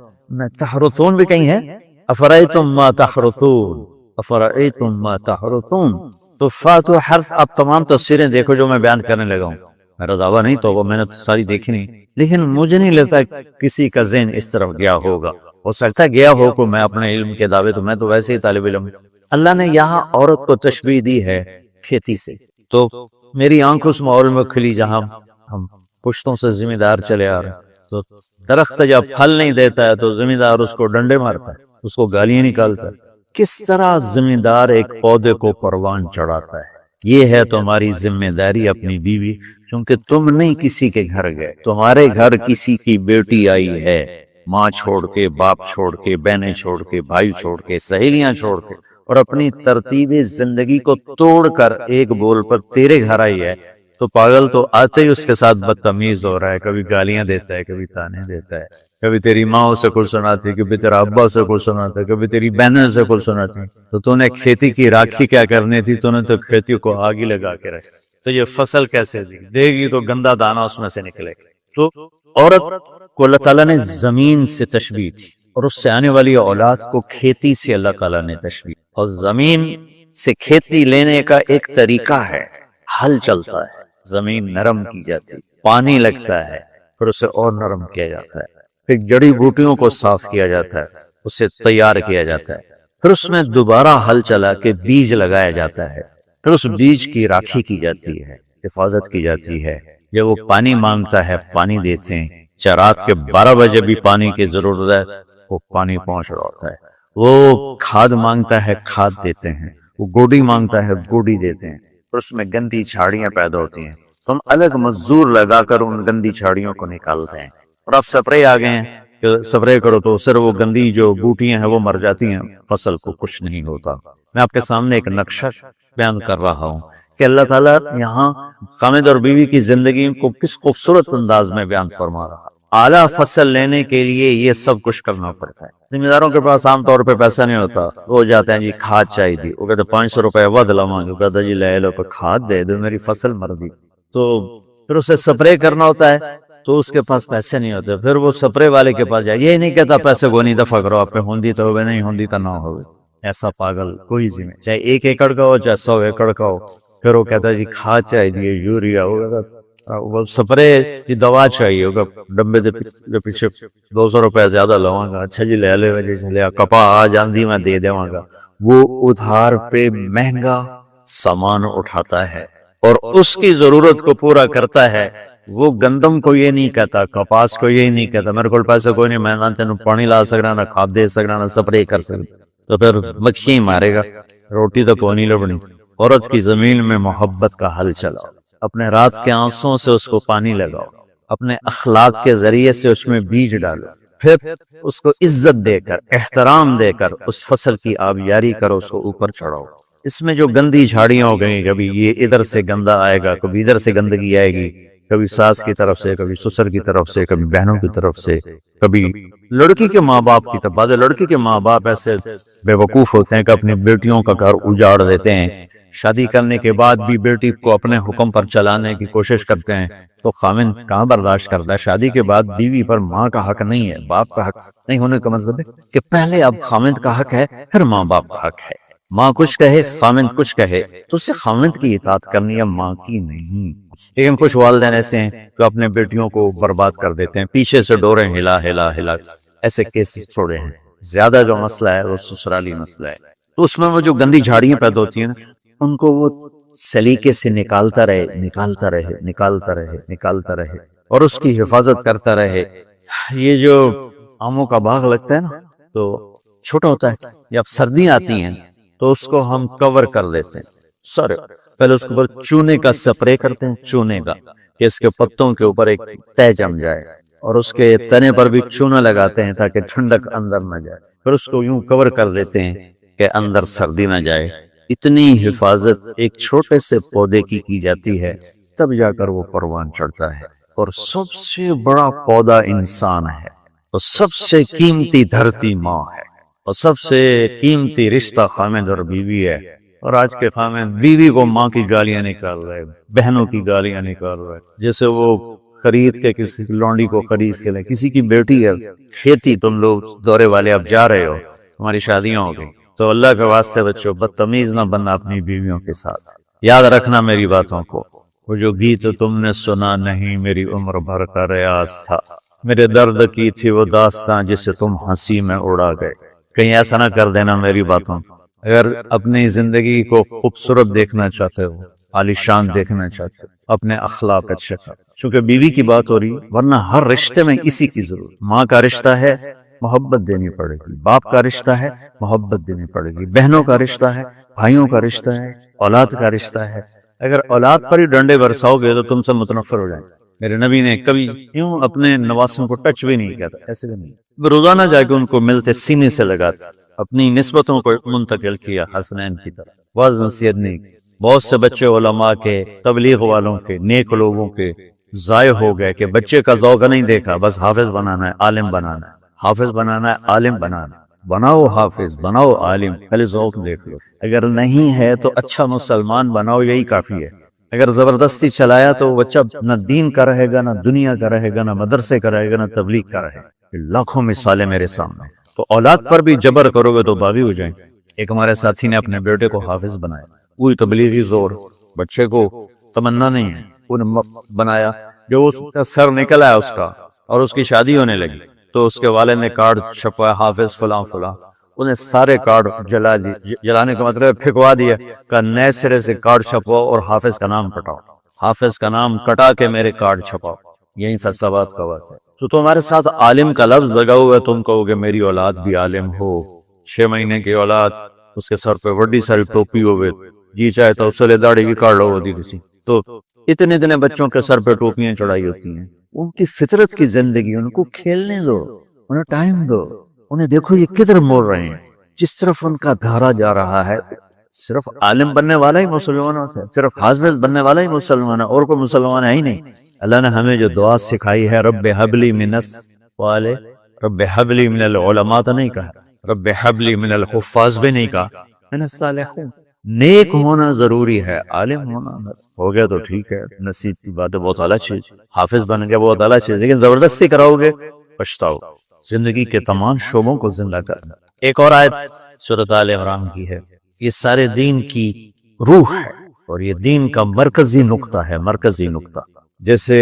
تحرثون بھی کہیں ہے، افرأیتم ما تحرثون، افرأیتم ما تحرثون، تو فاتوا حرث آپ تمام تفسیریں دیکھو جو میں بیان کرنے لگا ہوں، میرا دعویٰ نہیں تو وہ میں نے ساری دیکھی نہیں، لیکن مجھے نہیں لگتا کسی کا ذہن اس طرف گیا ہوگا، ہو سکتا ہے گیا ہو کو میں اپنے علم کے دعوے، تو میں تو ویسے ہی طالب علم۔ اللہ نے یہاں عورت کو تشبیہ دی ہے کھیتی سے، تو میری آنکھ اس ماحول میں کھلی جہاں ہم پشتوں سے ذمہ دار چلے آ رہے ہیں، تو درخت جب پھل نہیں دیتا ہے تو ذمہ دار اس کو ڈنڈے مارتا ہے، اس کو گالیاں نکالتا ہے، کس طرح ذمہ دار ایک پودے کو پروان چڑھاتا ہے۔ یہ ہے تمہاری ذمہ داری اپنی بیوی، چونکہ تم نہیں کسی کے گھر گئے، تمہارے گھر کسی کی بیٹی آئی ہے، ماں چھوڑ کے، باپ چھوڑ کے، بہنیں چھوڑ کے، بھائی چھوڑ کے، سہیلیاں چھوڑ کے، اور اپنی ترتیب زندگی کو توڑ کر ایک بول پر تیرے گھر آئی ہے، تو پاگل تو آتے ہی اس کے ساتھ بدتمیز ہو رہا ہے، کبھی گالیاں دیتا ہے، کبھی تانے دیتا ہے، کبھی تیری ماں اسے کل سناتی، کبھی تیرا ابا اسے کل سناتا ہے، کبھی تیری بہنیں اسے کل سناتی، تو نے کھیتی کی راکھی کیا کرنی تھی، تو نے تو کھیتی کو آگ ہی لگا کے رکھ، تو یہ فصل کیسے دے گی، تو گندا دانا اس میں سے نکلے گا۔ تو عورت کو اللہ تعالیٰ نے زمین سے تشبیہ دی، اور اس سے آنے والی اولاد کو کھیتی سے اللہ تعالیٰ نے تشبیہ، اور زمین سے کھیتی لینے کا ایک طریقہ ہے، ہل چلتا ہے، زمین نرم کی جاتی، پانی لگتا ہے، پھر اسے اور نرم کیا جاتا ہے، پھر جڑی بوٹیوں کو صاف کیا جاتا ہے، اسے تیار کیا جاتا ہے، پھر اس میں دوبارہ ہل چلا کے بیج لگایا جاتا ہے، پھر اس بیج کی راکھی کی جاتی ہے، حفاظت کی جاتی ہے، جب وہ پانی مانگتا ہے پانی دیتے ہیں، چاہے رات کے 12 بجے بھی پانی کی ضرورت ہے وہ پانی پہنچ رہا ہوتا ہے، وہ کھاد مانگتا ہے کھاد دیتے ہیں، وہ گوڈی مانگتا ہے گوڈی دیتے ہیں، اور اس میں گندی جھاڑیاں پیدا ہوتی ہیں تو ہم الگ مزدور لگا کر ان گندی جھاڑیوں کو نکالتے ہیں، اور اب سپرے آ گئے ہیں کہ سپرے کرو تو صرف وہ گندی جو بوٹیاں ہیں وہ مر جاتی ہیں، فصل کو کچھ نہیں ہوتا۔ میں آپ کے سامنے ایک نقشہ بیان کر رہا ہوں کہ اللہ تعالیٰ یہاں خامد اور بیوی کی زندگی کو کس خوبصورت انداز میں بیان فرما رہا ہے۔ اعلیٰ فصل لینے کے لیے یہ سب کچھ کرنا پڑتا ہے۔ ذمہ داروں کے پاس عام طور پہ پیسہ نہیں ہوتا، وہ جاتے ہیں جی کھاد چاہیے تھی، وہ کہتے 500 روپے ود لواں گے، کہتا جی لے لو کھاد دے دو میری فصل مر دی، تو پھر اسے سپرے کرنا ہوتا ہے تو اس کے پاس پیسے نہیں ہوتے، پھر وہ سپرے والے کے پاس جائے، یہ نہیں کہتا پیسے کو نہیں دفع کرو، آپ پہ ہوندی تو ہوئے نہیں ہوندی تو نہ ہوئے، ایسا پاگل کوئی ذمہ، چاہے 1 ایکڑ کا ہو چاہے 100 ایکڑ کا ہو، پھر وہ کہتا ہے جی کھاد چاہیے یوریا، وہ سپرے کی دوا چاہیے ہوگا، ڈبے دے پیچھے 200 روپے زیادہ لواں گا، اچھا جی لے لے وجہ سے لیا کپا آ جاندی میں دے دیواں گا، وہ ادھار پہ مہنگا سامان اٹھاتا ہے اور اس کی ضرورت کو پورا کرتا ہے۔ وہ گندم کو یہ نہیں کہتا، کپاس کو یہ نہیں کہتا میرے کو پیسے کوئی نہیں، میں نہ تینوں پانی لا سکنا، نہ کھاد دے سکنا، نہ سپرے کر سکنا، تو پھر مکھی مارے گا، روٹی تو کوئی نہیں لبنی۔ عورت کی زمین میں محبت کا حل چلاؤ، اپنے رات کے آنسوں سے اس کو پانی لگاؤ، اپنے اخلاق کے ذریعے سے اس میں بیج ڈالو، پھر اس کو عزت دے کر احترام دے کر اس فصل کی آبیاری کرو، اس کو اوپر چڑھاؤ۔ اس میں جو گندی جھاڑیاں ہو گئیں، کبھی یہ ادھر سے گندا آئے گا، کبھی ادھر سے گندگی آئے گی، کبھی ساس کی طرف سے، کبھی سسر کی طرف سے، کبھی بہنوں کی طرف سے، کبھی لڑکی کے ماں باپ کی طرف۔ بعض لڑکی کے ماں باپ ایسے بے وقوف ہوتے ہیں کہ اپنی بیٹیوں کا گھر اجاڑ دیتے ہیں، شادی کرنے کے بعد بھی بیٹی کو اپنے حکم پر چلانے کی کوشش کرتے ہیں، تو خاوند کہاں برداشت کرتا ہے؟ شادی کے بعد بیوی پر ماں کا حق نہیں ہے، باپ کا حق نہیں ہونے کا مطلب ہے کہ پہلے اب خاوند کا حق ہے پھر ماں باپ کا حق ہے۔ ماں کچھ کہے خاوند کچھ کہے تو اسے خاوند کی اطاعت کرنی ہے، ماں کی نہیں۔ لیکن کچھ والدین ایسے ہیں جو اپنے بیٹیوں کو برباد کر دیتے ہیں، پیچھے سے ڈوریں ہلا ہلا ہلا، ایسے کیسز چھوڑے ہیں۔ زیادہ جو مسئلہ ہے وہ سسرالی مسئلہ ہے، تو اس میں وہ جو گندی جھاڑیاں پیدا ہوتی ہیں نا، ان کو وہ سلیقے سے نکالتا رہے نکالتا رہے نکالتا رہے نکالتا رہے اور اس کی حفاظت کرتا رہے۔ یہ جو آموں کا باغ لگتا ہے نا تو چھوٹا ہوتا ہے، جب سردیاں آتی ہیں تو اس کو ہم کور کر دیتے ہیں، سر پہلے اس کے اوپر چونے کا سپرے کرتے ہیں، چونے کا، کہ اس کے پتوں کے اوپر ایک تہ جم جائے، اور اس کے تنے پر بھی چونا لگاتے ہیں تاکہ ٹھنڈک اندر نہ جائے، پھر اس کو یوں کور کر دیتے ہیں کہ اندر سردی نہ جائے۔ اتنی حفاظت ایک چھوٹے سے پودے کی جاتی ہے، تب جا کر وہ پروان چڑھتا ہے۔ اور سب سے بڑا پودا انسان ہے، اور سب سے قیمتی دھرتی ماں ہے، اور سب سے قیمتی رشتہ خاوند اور بیوی ہے۔ اور آج کے خاوند بیوی کو ماں کی گالیاں نکال رہے، بہنوں کی گالیاں نکال رہے، جیسے وہ خرید کے کسی لونڈی کو خرید کے لے، کسی کی بیٹی ہے کھیتی، تم لوگ دورے والے اب جا رہے ہو، ہماری شادیاں ہو گئی، تو اللہ کے واسطے بچوں بدتمیز نہ بننا اپنی بیویوں کے ساتھ، یاد رکھنا میری باتوں کو۔ وہ جو گیت تم نے سنا نہیں میری عمر بھر کا ریاض تھا، میرے درد کی تھی وہ داستان جسے تم ہنسی میں اڑا گئے۔ کہیں ایسا نہ کر دینا میری باتوں کو۔ اگر اپنی زندگی کو خوبصورت دیکھنا چاہتے ہو، عالیشان دیکھنا چاہتے ہو، اپنے اخلاق اچھے کر، چونکہ بیوی کی بات ہو رہی ہے، ورنہ ہر رشتے میں اسی کی ضرورت۔ ماں کا رشتہ ہے محبت دینی پڑے گی، باپ کا رشتہ ہے محبت دینی پڑے گی، بہنوں کا رشتہ ہے، بھائیوں کا رشتہ ہے، اولاد کا رشتہ ہے۔ اگر اولاد پر ہی ڈنڈے برساؤ گے تو تم سے متنفر ہو جائیں گے۔ میرے نبی نے کبھی یوں اپنے نواسوں کو ٹچ بھی نہیں کیا تھا، ایسے بھی نہیں، روزانہ جا کے ان کو ملتے سینے سے لگاتے، اپنی نسبتوں کو منتقل کیا حسنین کی طرح، واعظ نصیحت نہیں کی۔ بہت سے بچے علماء کے، تبلیغ والوں کے، نیک لوگوں کے ضائع ہو گئے کہ بچے کا ذوق نہیں دیکھا، بس حافظ بنانا ہے، عالم بنانا ہے، حافظ بنانا ہے، عالم بنانا ہے۔ بناؤ حافظ، بناؤ عالم، پہلے ذوق دیکھ لو، اگر نہیں ہے تو اچھا مسلمان بناؤ، یہی کافی ہے۔ اگر زبردستی چلایا تو بچہ نہ دین کا رہے گا، نہ دنیا کا رہے گا، نہ مدرسے کا رہے گا، نہ تبلیغ کا رہے گا۔ لاکھوں مثالیں میرے سامنے۔ تو اولاد پر بھی جبر کرو گے تو باغی ہو جائیں۔ ایک ہمارے ساتھی نے اپنے بیٹے کو حافظ بنایا، وہی تبلیغی زور، بچے کو تمنا نہیں ہے، انہیں بنایا، جو اس کا سر نکل آیا اس کا، اور اس کی شادی ہونے لگی تو اس کے والد نے کارڈ چھپوایا، حافظ فلاں فلاں، انہیں سارے کارڈ جلا دی، جلانے کا مطلب پھینکوا دیا، کہ نئے سرے سے کارڈ چھپواؤ اور حافظ کا نام پٹاؤ۔ حافظ کا نام کٹا کے میرے کارڈ چھپاؤ، یہی فیصلہ آباد کا بات ہے۔ تو تمہارے ساتھ عالم کا لفظ لگا ہوا ہے، تم کہو گے میری اولاد بھی عالم ہو، 6 مہینے کی اولاد، اس کے سر پہ بڑی ساری ٹوپی ہوئے، جی چاہے تو اس سے داڑھی بھی کاٹ لو ہوتی کسی، تو اتنے بچوں کے سر پہ ٹوپیاں چڑھائی ہوتی ہیں۔ ان کی فطرت کی زندگی، ان کو کھیلنے دو، انہیں ٹائم دو، انہیں دیکھو یہ کدھر موڑ رہے ہیں، جس طرف ان کا دھارا جا رہا ہے۔ صرف عالم بننے والا ہی مسلمان ہوتا ہے، صرف حافظ بننے والا ہی مسلمان ہے، اور کوئی مسلمان ہے ہی نہیں۔ اللہ نے ہمیں جو دعا سکھائی ہے، رب حبلی من الصالح، رب حبلی من العلماء تو نہیں کہا، رب حبلی من الحفاظ بھی نہیں کہا، من الصالحین۔ نیک ہونا ضروری ہے، عالم ہونا ہو گیا تو ٹھیک ہے، نصیب کی بات ہے، بہت اعلیٰ چیز، حافظ بن گیا بہت اعلیٰ چیز، لیکن زبردستی کراؤ گے پچھتاؤ۔ زندگی کے تمام شعبوں کو زندہ کرنا۔ ایک اور آیت سورۃ آل عمران کی ہے، یہ سارے دین کی روح ہے اور یہ دین کا مرکزی نقطہ ہے، مرکزی نقطہ۔ جیسے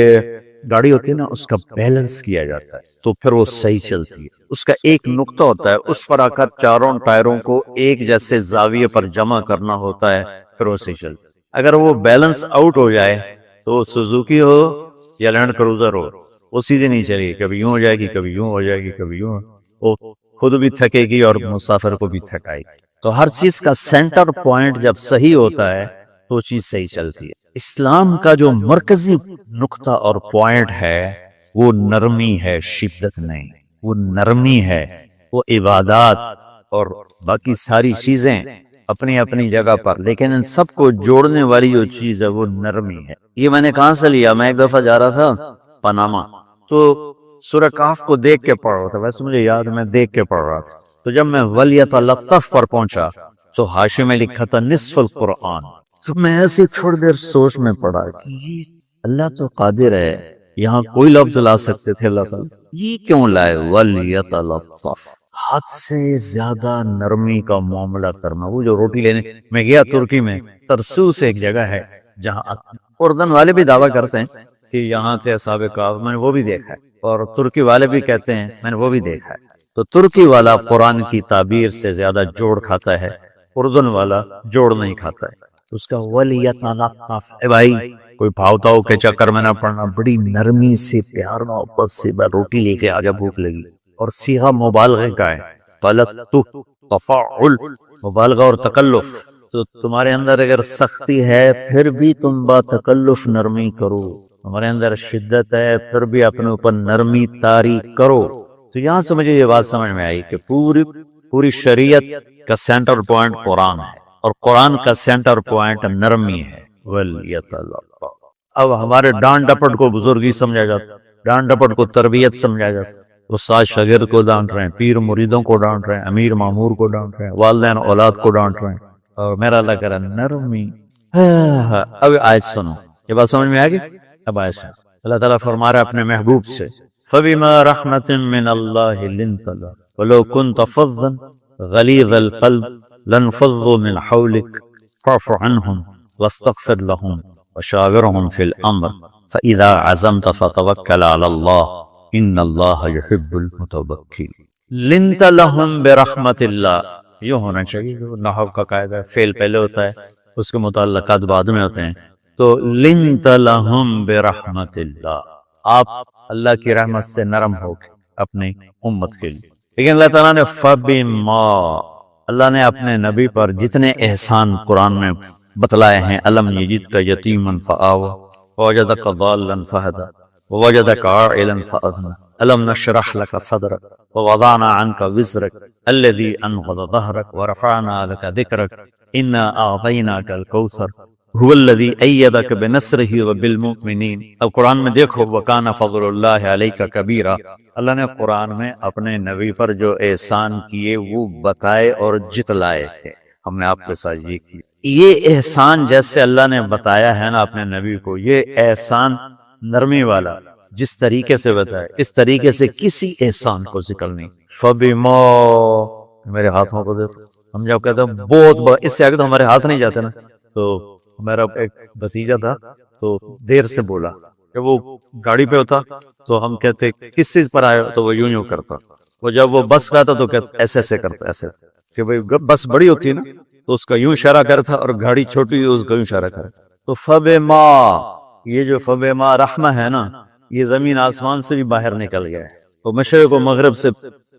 گاڑی ہوتی ہے نا، اس کا بیلنس کیا جاتا ہے تو پھر وہ صحیح چلتی ہے، اس کا ایک نقطہ ہوتا ہے، اس پر آ کر چاروں ٹائروں کو ایک جیسے زاویے پر جمع کرنا ہوتا ہے، پھر وہ صحیح چلتی ہے۔ اگر وہ بیلنس آؤٹ ہو جائے تو سوزوکی ہو یا لینڈ کروزر ہو، وہ سیدھے نہیں چلے گی، کبھی یوں ہو جائے گی، کبھی یوں ہو جائے گی، کبھی یوں، وہ خود بھی تھکے گی اور مسافر کو بھی تھکائے گی۔ تو ہر چیز کا سینٹر پوائنٹ جب صحیح ہوتا ہے تو چیز صحیح چلتی ہے۔ اسلام کا جو مرکزی نقطہ اور پوائنٹ ہے وہ نرمی ہے، شدت نہیں، وہ نرمی ہے، وہ عبادات اور باقی ساری چیزیں اپنی اپنی جگہ پر، لیکن ان سب کو جوڑنے والی جو چیز ہے وہ نرمی ہے۔ یہ میں نے کہاں سے لیا؟ میں ایک دفعہ جا رہا تھا پاناما، تو سورہ کہف کو دیکھ کے پڑھ رہا تھا، ویسے مجھے یاد میں دیکھ کے پڑھ رہا تھا، تو جب میں وَلْيَتَلَطَّفْ پر پہنچا تو حاشیے میں لکھا تھا نصف القرآن، تو میں ایسی تھوڑی دیر سوچ میں پڑا کہ یہ اللہ تو قادر ہے، یہاں کوئی لفظ لا سکتے تھے اللہ تعالیٰ، یہ کیوں لائے وَلْيَتَلَطَّفْ؟ حد سے زیادہ نرمی کا معاملہ کرنا۔ وہ جو روٹی لینے میں گیا ترکی میں، ترسوس ایک جگہ ہے جہاں اردن والے بھی دعویٰ کرتے ہیں کہ یہاں سے اصحاب کہف، میں نے وہ بھی دیکھا ہے، اور ترکی والے بھی کہتے ہیں، میں نے وہ بھی دیکھا ہے۔ تو ترکی والا قرآن کی تعبیر سے زیادہ جوڑ کھاتا ہے، اردن والا جوڑ نہیں کھاتا ہے۔ اس کا وَلْيَتَلَطَّفْ، اے بھائی کوئی بھاؤ تاؤ کے چکر میں نہ پڑنا، بڑی نرمی سے، پیار محبت سے، روٹی لے کے آگے بھوک لگی، اور صیغہ مبالغہ کا ہے، تلطف، تفاعل، مبالغہ اور تکلف۔ تو تمہارے اندر اگر سختی ہے پھر بھی تم با تکلف نرمی کرو، ہمارے اندر شدت ہے پھر بھی اپنے اوپر نرمی طاری کرو۔ تو یہاں سے مجھے یہ بات سمجھ میں آئی کہ پوری شریعت کا سینٹر پوائنٹ قرآن ہے، اور قرآن کا سینٹر پوائنٹ نرمی ہے۔ وَلْيَتَلَطَّفْ۔ اب ہمارے ڈانٹ ڈپٹ کو بزرگی سمجھا جاتا، ڈانٹ ڈپٹ کو تربیت سمجھا جاتا، استاد شاگرد کو ڈانٹ رہے ہیں، پیر مریدوں کو ڈانٹ رہے ہیں، امیر مامور کو ڈانٹ رہے ہیں، والدین اولاد کو ڈانٹ رہے ہیں، اور میرا اللہ کہہ رہا ہے نرمی۔ اب آیت سنو، یہ بات سمجھ میں آ گئی؟ اب آیت سنو، اللہ تعالیٰ فرما رہا ہے اپنے محبوب سے، فَبِمَا رَحْمَةٍ مِّنَ اللَّهِ لِنتَ لَهُمْ وَلَوْ كُنْتَ فَظًّا غَلِيظَ الْقَلْبِ لَانفَضُّوا مِنْ حَوْلِكَ فَاعْفُ عَنْهُمْ وَاسْتَغْفِرْ لَهُمْ وَشَاوِرْهُمْ فِي الْأَمْرِ فَإِذَا عَزَمْتَ فَتَوَكَّلْ عَلَى اللَّهِ إِنَّ اللَّهَ يُحِبُّ الْمُتَوَكِّلِينَ۔ لِنْتَ لَهُمْ بِرَحْمَةِ اللَّهِ، یہ ہونا چاہیے، نحو کا قاعدہ ہے، فعل پہلے ہوتا ہے، اس کے متعلقات بعد میں ہوتے ہیں، تو لِنْتَ لَهُمْ بِرَحْمَةِ اللَّهِ، آپ اللہ کی رحمت سے نرم ہو کے اپنی امت کے لیے۔ لیکن اللہ تعالیٰ نے فَبِمَا، اللہ نے اپنے نبی پر جتنے احسان قرآن میں بتلائے ہیں، أَلَمْ يَجِدْكَ يَتِيمًا فَآوَىٰ وَوَجَدَكَ ضَالًّا فَهَدَىٰ وَوَجَدَكَ عَائِلًا فَأَغْنَىٰ أَلَمْ نَشْرَحْ لَكَ صَدْرَكَ وَوَضَعْنَا عَنْكَ وِزْرَكَ الَّذِي أَنقَضَ ظَهْرَكَ وَرَفَعْنَا لَكَ ذِكْرَكَ إِنَّا أَعْطَيْنَاكَ الْكَوْثَرَ هُوَ الَّذِي أَيَّدَكَ بِنَصْرِهِ وَبِالْمُؤْمِنِينَ۔ اب قرآن میں دیکھو، وَكَانَ فَضْلُ اللَّهِ عَلَيْكَ كَبِيرًا، اللہ نے قرآن میں اپنے نبی پر جو احسان کیے وہ بتائے اور جتلائے تھے، ہم نے آپ کے ساتھ یہ کیا۔ یہ احسان جیسے اللہ نے بتایا ہے نا اپنے نبی کو، یہ احسان نرمی والا جس طریقے سے بتایا، اس طریقے سے کسی احسان کو ذکر نہیں۔ فَبِمَا، میرے ہاتھوں کو دیکھو، ہم جب کہتے ہیں بہت اس سے آگے تو ہمارے ہاتھ نہیں جاتے نا۔ تو میرا ایک بھتیجا تھا، تو دیر سے بولا، جب وہ گاڑی پہ ہوتا تو ہم کہتے کس چیز پر آئے، تو وہ یوں کرتا، وہ جب وہ بس پہ آتا تو کہتا ایسے کرتا، ایسے، کہ بھئی بس بڑی ہوتی ہے نا تو اس کا یوں اشارہ کرتا، اور گاڑی چھوٹی اس کا یوں اشارہ کرتا۔ تو فَبِمَا، یہ جو فبما رحمہ ہے نا، یہ زمین آسمان سے بھی باہر نکل گیا ہے، تو مشرق و مغرب سے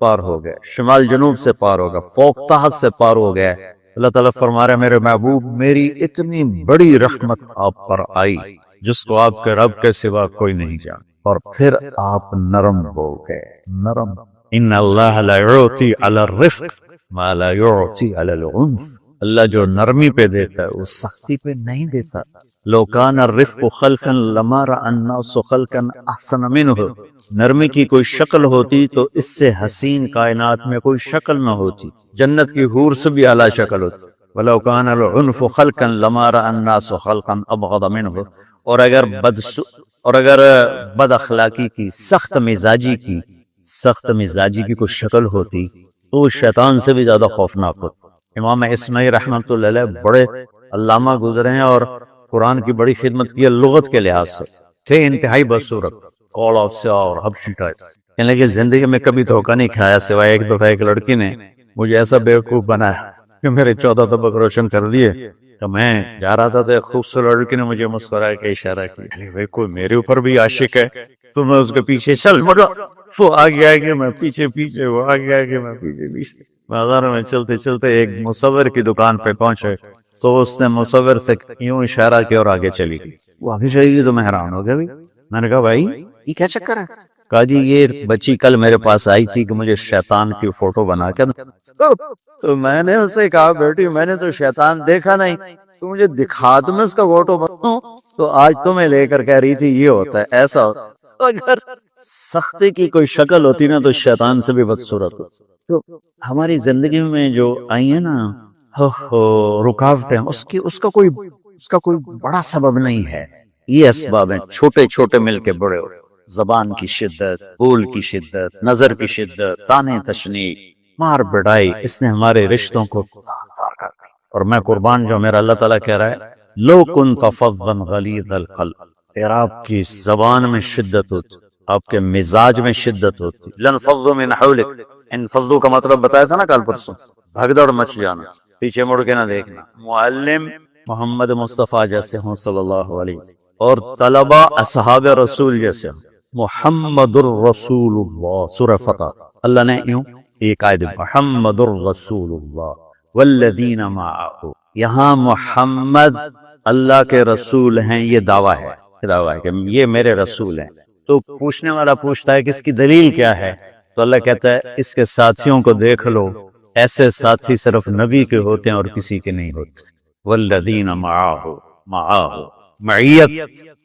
پار ہو گیا، شمال جنوب سے پار ہو گیا، فوق تحت سے پار ہو گیا۔ اللہ تعالیٰ فرما رہے میرے محبوب میری اتنی بڑی رحمت آپ پر آئی جس کو آپ کے رب کے سوا کوئی نہیں جان، اور پھر آپ نرم ہو گئے، نرم۔ ان اللہ لا یعطی علی الرفق ما لا یعطی علی العنف، اللہ جو نرمی پہ دیتا ہے وہ سختی پہ نہیں دیتا۔ لو کان الرفق خلقا لما رأى الناس خلقا احسن منہ، نرمی کی کوئی شکل ہوتی تو اس سے حسین کائنات میں کوئی شکل نہ ہوتی، جنت کی حور سے بھی اعلیٰ شکل ہوتی۔ وَلَوْ كَانَ الْعُنْفُ خَلْقًا لَمَا رَأَى النَّاسُ خَلْقًا أَبْغَضَ مِنْهُ، اور اگر بد اخلاقی کی، سخت مزاجی کی کوئی شکل ہوتی تو وہ شیطان سے بھی زیادہ خوفناک ہوتی۔ امام اسماعیل رحمۃ اللہ علیہ بڑے علامہ گزرے ہیں اور قرآن کی بڑی خدمت کی ہے لغت کے لحاظ سے، تھے انتہائی بدصورت، قول افصح اور حبشی ٹائپ، لیکن زندگی میں کبھی دھوکہ نہیں کھایا، سوائے ایک دفعہ ایک لڑکی نے مجھے ایسا بیوقوف بنایا کہ میرے 14 طبق روشن کر دیے۔ تو میں جا رہا تھا تو ایک خوبصورت لڑکی نے مجھے مسکرا کے اشارہ کیا، بھائی کوئی میرے اوپر بھی عاشق ہے تو میں اس کے پیچھے چل پڑا، وہ آگے آگے میں پیچھے پیچھے، وہ آگے آگے میں پیچھے پیچھے۔ بازار میں چلتے چلتے ایک مصور کی دکان پہ پہنچے تو اس نے مصور سے یوں اشارہ کیا اور آگے چلی گئی۔ وہ آگے چلی گئی تو میں حیران ہو گیا، میں نے کہا بھائی یہ کیا چکر ہے؟ کہا جی یہ بچی کل میرے پاس آئی تھی کہ مجھے شیطان کی فوٹو بنا کے، تو میں نے اسے کہا بیٹی میں نے تو شیطان دیکھا نہیں، تو مجھے دکھا تو میں اس کا فوٹو بناؤں، تو آج تمہیں لے کر کہہ رہی تھی یہ ہوتا ہے ایسا ہوتا ہے۔ اگر سختی کی کوئی شکل ہوتی نا تو شیطان سے بھی بدصورت ہوتی۔ تو ہماری زندگی میں جو آئی ہیں نا رکاوٹیں، اس کا کوئی بڑا سبب نہیں ہے، یہ اسباب ہیں چھوٹے چھوٹے مل کے بڑے ہو، زبان کی شدت، بول کی شدت، نظر کی شدت، طعنے تشنیع، مار بڑائی، اس نے ہمارے رشتوں کو تار کر دیا۔ اور میں قربان جو میرا اللہ تعالیٰ کہہ رہا ہے لو کنت فظا غلیظ القلب، اگر آپ کی زبان میں شدت ہوتی، آپ کے مزاج میں شدت ہوتی، لانفضوا من حولک، انفضوا کا مطلب بتایا تھا نا کل پرسوں، بھگدڑ مچ جانا، پیچھے مڑ کے نہ دیکھنا، معلم محمد مصطفیٰ جیسے ہوں صلی اللہ علیہ وسلم، اور طلبہ اصحاب رسول جیسے ہوں، محمد الرسول اللہ، سورہ فتح اللہ نے یوں ایک آیت محمد الرسول اللہ والذین معہ، یہاں محمد اللہ کے رسول ہیں، یہ دعویٰ ہے کہ یہ میرے رسول ہیں۔ تو پوچھنے والا پوچھتا ہے کہ اس کی دلیل کیا ہے، تو اللہ کہتا ہے اس کے ساتھیوں کو دیکھ لو، ایسے ساتھی صرف نبی کے ہوتے ہیں اور کسی کے نہیں ہوتے۔ والذین معہ، معیت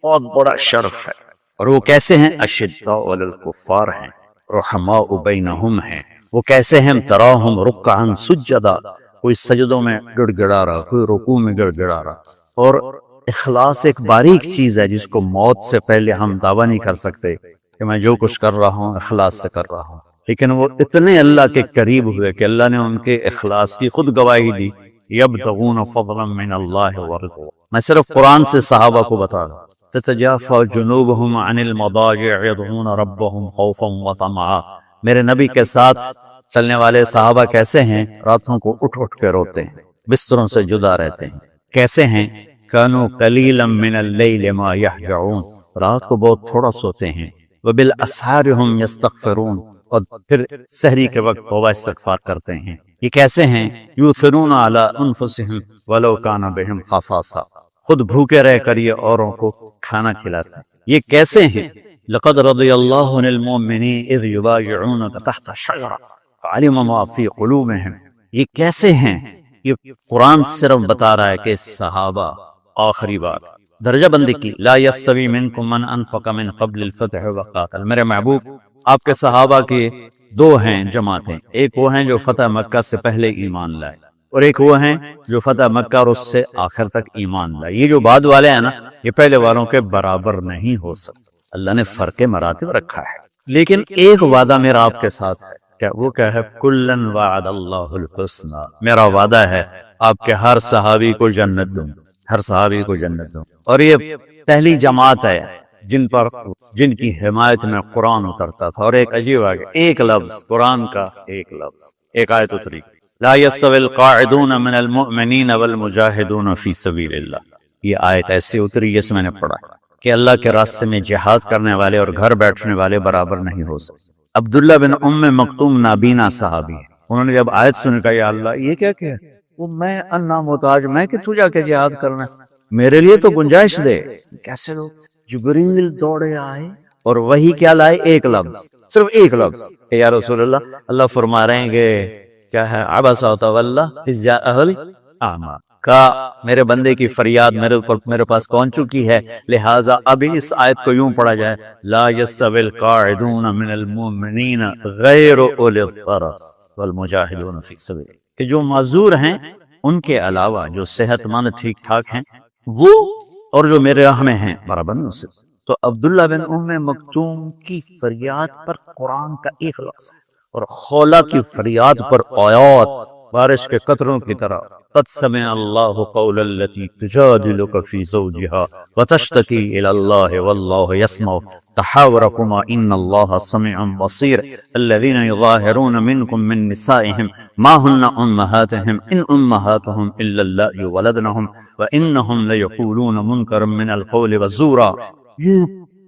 بہت بڑا شرف ہے، اور وہ کیسے ہیں؟ اشداء علی الکفار ہیں، رحماء بینہم ہیں، وہ کیسے ہیں؟ تراہم رکعا سجدا، کوئی سجدوں میں گڑ گڑا رہا، کوئی رکوع میں گڑ گڑا رہا۔ اور اخلاص ایک باریک چیز ہے جس کو موت سے پہلے ہم دعویٰ نہیں کر سکتے کہ میں جو کچھ کر رہا ہوں اخلاص سے کر رہا ہوں، لیکن وہ اتنے اللہ کے قریب ہوئے کہ اللہ نے ان کے اخلاص کی خود گواہی دی، یبتغون فضلا من اللہ ورضوانہ۔ میں صرف قرآن سے صحابہ کو بتا رہا ہوں، تتجافى جنوبهم عن المضاجع يدعون ربهم خوفا وطمعا، میرے نبی کے ساتھ چلنے والے صحابہ کیسے ہیں؟ راتوں کو اٹھ اٹھ کے روتے ہیں، بستروں سے جدا رہتے ہیں۔ کیسے ہیں؟ كانوا قليلا من الليل ما يهجعون، رات کو بہت تھوڑا سوتے ہیں، وبالاسحار هم يستغفرون، اور پھر سحری کے وقت توبہ استغفار کرتے ہیں۔ یہ کیسے ہیں؟ یؤثرون علی انفسهم ولو كان بهم خصاصہ، خود بھوکے رہ کر یہ اوروں کو کھانا کھلاتے ہیں۔ یہ کیسے ہیں؟ لقد رضی اللہ عن المؤمنین اذ یبایعونک تحت الشجرہ فعلم ما فی قلوبهم، یہ کیسے ہیں؟ یہ قرآن صرف بتا رہا ہے کہ صحابہ، آخری بات درجہ بندی کی، لا یستوی منکم من انفق من قبل الفتح وقاتل، میرے محبوب آپ کے صحابہ کے دو ہیں جماعتیں، ایک وہ ہیں جو فتح مکہ سے پہلے ایمان لائے، اور ایک وہ ہیں جو فتح مکہ اور اس سے آخر تک ایمان لائے۔ یہ جو بعد والے ہیں نا یہ پہلے والوں کے برابر نہیں ہو سکتے، اللہ نے فرق مراتب رکھا ہے۔ لیکن ایک وعدہ میرا آپ کے ساتھ ہے، کیا وہ کیا ہے؟ کلن وعد اللہ الحسنی، میرا وعدہ ہے آپ کے ہر صحابی کو جنت دوں، ہر صحابی کو جنت دوں۔ اور یہ پہلی جماعت ہے جن کی حمایت میں قرآن اترتا تھا۔ اور ایک عجیب آگے ایک لفظ قرآن کا، ایک لفظ، ایک آیت اتری، لا يستوي القاعدون من المؤمنین والمجاہدون فی سبیل اللہ، یہ آیت ایسے اتری جس میں نے پڑھا کہ اللہ کے راستے میں جہاد کرنے والے اور گھر بیٹھنے والے برابر نہیں ہو سکتے۔ عبداللہ بن ام مکتوم نابینا صحابی ہیں، انہوں نے جب آیت سن کہا یا اللہ یہ کیا کہ وہ میں انا محتاج، میں کہ تو جا کے جہاد کرنا، میرے لیے تو گنجائش دے۔ کیسے لوگ؟ جبریل دوڑے آئے اور وہی کیا لائے؟ ایک لفظ، صرف ایک لفظ کہ یا رسول اللہ، اللہ فرما رہے ہیں کہ کیا ہے، عبس وتولی اذ جاءہ الاعمى، کا میرے بندے کی فریاد میرے پاس پہنچ چکی ہے، لہٰذا ابھی اس آیت کو یوں پڑھا جائے، لا يستوی القاعدون من المؤمنین غیر اولی الضرر والمجاہدون فی سبیل، کہ جو معذور ہیں ان کے علاوہ جو صحت مند ٹھیک ٹھاک ہیں وہ اور جو میرے راہ میں ہیں برابر نہیں ہو سکتے۔ تو عبداللہ بن ام مکتوم کی فریاد پر قرآن کا ایک لفظ ہے، اور خولا کی فریاد پر آیات بارش کے قطروں کی طرح، قد سمع اللہ قول التي تجادلك في زوجها وتشتكي الى الله والله يسمع تحاوركما ان الله سميع بصير الذين يظاهرون منكم من نسائهم ما هن امهاتهم ان امهاتهم الا اللائي ولدنهم وانهم ليقولون منكرا من القول وزورا۔ یہ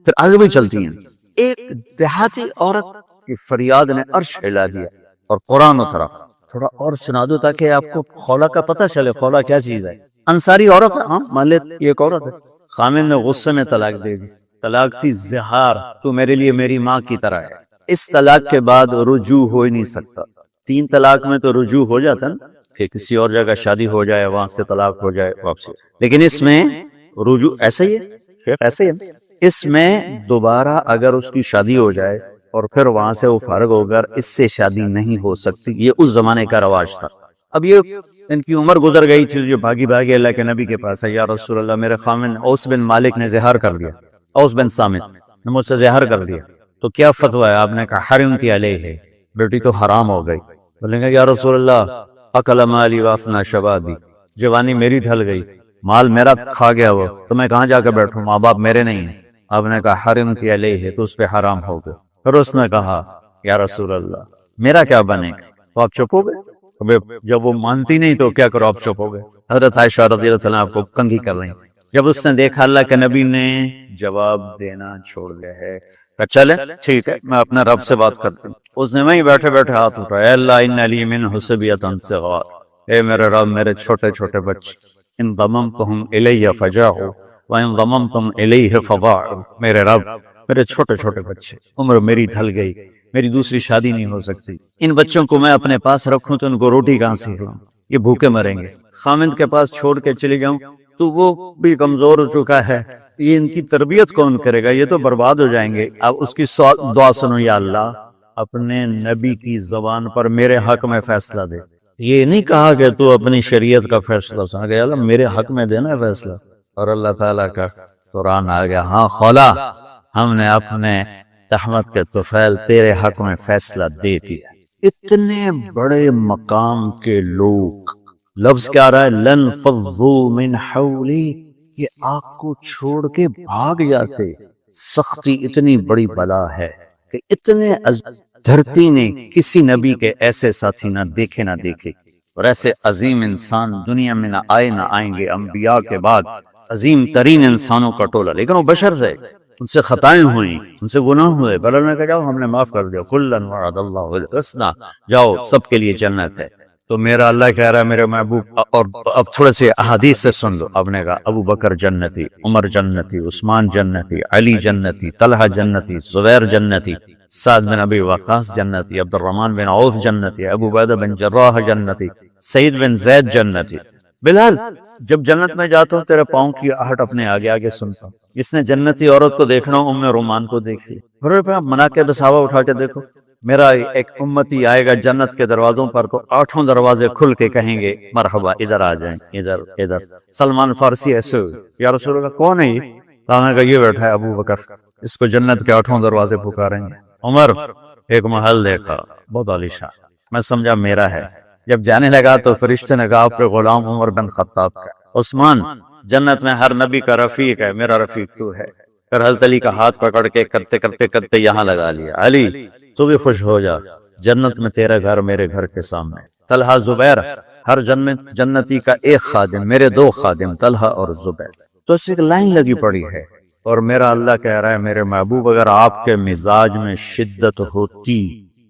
پھر آگے بھی چلتی ہیں، ایک دیہاتی عورت کی فریاد نے عرش ہلا دیا اور قرآن اترا۔ تھوڑا اور سنا دو تاکہ آپ کو خولا کا پتہ چلے، خولا کیا چیز ہے۔ انصاری عورت ہے، ہاں مان لے یہ ایک عورت ہے، خامن نے غصے میں طلاق دے دی، طلاق تھی زہار، تو میرے لیے میری ماں کی طرح ہے۔ اس طلاق کے بعد رجوع ہو ہی نہیں سکتا۔ 3 طلاق میں تو رجوع ہو جاتا نا کہ کسی اور جگہ شادی ہو جائے، وہاں سے طلاق ہو جائے واپسی، لیکن اس میں رجوع ایسے ہی ہے، ایسے ہی ہے۔ اس میں دوبارہ اگر اس کی شادی ہو جائے اور پھر وہاں سے وہ فارغ ہو کر اس سے شادی نہیں ہو سکتی، یہ اس زمانے کا رواج تھا۔ اب یہ ان کی عمر گزر گئی تھی، جو بھاگی اللہ کے نبی کے پاس ہے، یا رسول اللہ میرے خامن اوس بن مالک نے زہار کر دیا، اوس بن سامت نے مجھ سے زہار کر دیا، تو کیا فتویٰ ہے؟ آپ نے کہا حرم کی علیہ ہے، بیٹی تو حرام ہو گئی۔ بولیں گے یا رسول اللہ اکل مالی وافنا شبابی، جوانی میری ڈھل گئی، مال میرا کھا گیا وہ، تو میں کہاں جا کے بیٹھوں، ماں باپ میرے نہیں ہیں۔ آپ نے کہا حرم کی علیہ ہے، تو اس پہ حرام ہو گیا۔ پھر اس نے کہا یا رسول اللہ میرا کیا بنے گا؟ تو آپ چپ ہو گئے؟ جب وہ مانتی نہیں تو کیا کرو، آپ چپ ہو گئے۔ حضرت عائشہ رضی اللہ عنہ آپ کو کنگھی کر رہی تھی، جب اس نے دیکھا اللہ کے نبی نے جواب دینا چھوڑ دیا ہے، کہ چلے ٹھیک ہے میں اپنے رب سے بات کرتی ہوں۔ اس نے وہیں بیٹھے بیٹھے ہاتھ اٹھایا، اے اللہ ان لی منہ صبیۃ صغار، اے میرے رب میرے چھوٹے چھوٹے بچے، ان ضممتہم الی فجاعوا وان ضممتم الیہ فضاعوا، میرے رب میرے چھوٹے چھوٹے بچے، عمر میری ڈھل گئی، میری دوسری شادی نہیں ہو سکتی، ان بچوں کو میں اپنے پاس رکھوں تو ان کو روٹی کہاں سے کھلاؤں، یہ بھوکے مریں گے۔ خامند کے پاس چھوڑ کے چلی جاؤں تو وہ بھی کمزور ہو چکا ہے، یہ ان کی تربیت کون کرے گا، یہ تو برباد ہو جائیں گے۔ اب اس کی دعا سنو، یا اللہ اپنے نبی کی زبان پر میرے حق میں فیصلہ دے۔ یہ نہیں کہا کہ تو اپنی شریعت کا فیصلہ سن، کہ اللہ میرے حق میں دینا فیصلہ، اور اللہ تعالیٰ کا قرآن آ گیا، ہاں خولا ہم نے اپنے رحمت کے طفیل تیرے حق میں فیصلہ دے دیا۔ اتنے بڑے مقام کے لوگ، لفظ کیا رہا ہے، لن فضوا من حولی، یہ آگ کو چھوڑ کے بھاگ جاتے۔ سختی اتنی بڑی بلا ہے کہ اتنے دھرتی نے کسی نبی کے ایسے ساتھی نہ دیکھے اور ایسے عظیم انسان دنیا میں نہ آئیں گے، انبیاء کے بعد عظیم ترین انسانوں کا ٹولہ، لیکن وہ بشر تھے، ان سے خطائیں ہوئیں، ان سے گناہ ہوئے، پر اللہ نے کہا جاؤ ہم نے معاف کر دیا، کلن وعد اللہ الحسنی، جاؤ سب کے لیے جنت ہے۔ تو میرا اللہ کہہ رہا ہے میرے محبوب، اور اب تھوڑے سے احادیث سے سن لو۔ آپ نے کہا ابو بکر جنتی، عمر جنتی، عثمان جنتی، علی جنتی، طلحہ جنتی، زبیر جنتی، سعد بن ابی وقاص جنتی، عبد الرحمن بن عوف جنتی، ابو عبیدہ بن جراح جنتی، سعید بن زید جنتی۔ بلال جب جنت میں جاتا ہوں تیرے پاؤں کی آہٹ اپنے آگے آگے سنتا ہوں۔ جس نے جنتی عورت کو دیکھنا ہو ام رومان کو دیکھیے، پھر مناقب صحابہ اٹھا کے دیکھو، میرا ایک امتی آئے گا جنت کے دروازوں پر تو 8 دروازے کھل کے کہیں گے مرحبا، ادھر آ جائیں، ادھر۔ سلمان فارسی ایسے ہوئے، یا رسول اللہ کون ہے یہ؟ کہا یہ بیٹھا ہے ابو بکر، اس کو جنت کے 8 دروازے پکاریں گے۔ عمر ایک محل دیکھا بہت عالیشان، میں سمجھا میرا ہے، جب جانے لگا تو فرشتے نے کہا آپ کے غلام عمر بن خطاب کا۔ عثمان جنت میں ہر نبی کا رفیق ہے، میرا رفیق تو ہے۔ پھر حضرت علی کا ہاتھ پکڑ کے کرتے یہاں لگا لیا، علی تو بھی خوش ہو جا، جنت میں تیرا گھر میرے گھر کے سامنے۔ طلحہ زبیر، ہر جنتی کا ایک خادم، میرے 2 خادم طلحہ اور زبیر۔ تو اس ایک لائن لگی پڑی ہے اور میرا اللہ کہہ رہا ہے میرے محبوب اگر آپ کے مزاج میں شدت ہوتی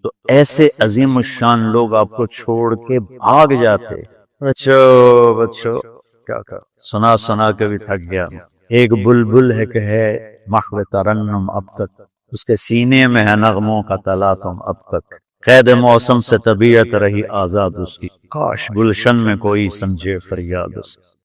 تو ایسے عظیم الشان لوگ آپ کو چھوڑ کے بھاگ جاتے۔ بچو کیا کہا، سنا سنا کے بھی تھک گیا۔ ایک بلبل ہے کہ ہے محو ترنم اب تک، اس کے سینے میں ہے نغموں کا تلاطم اب تک، قید موسم سے طبیعت رہی آزاد اس کی، کاش گلشن میں کوئی سمجھے فریاد اس کی۔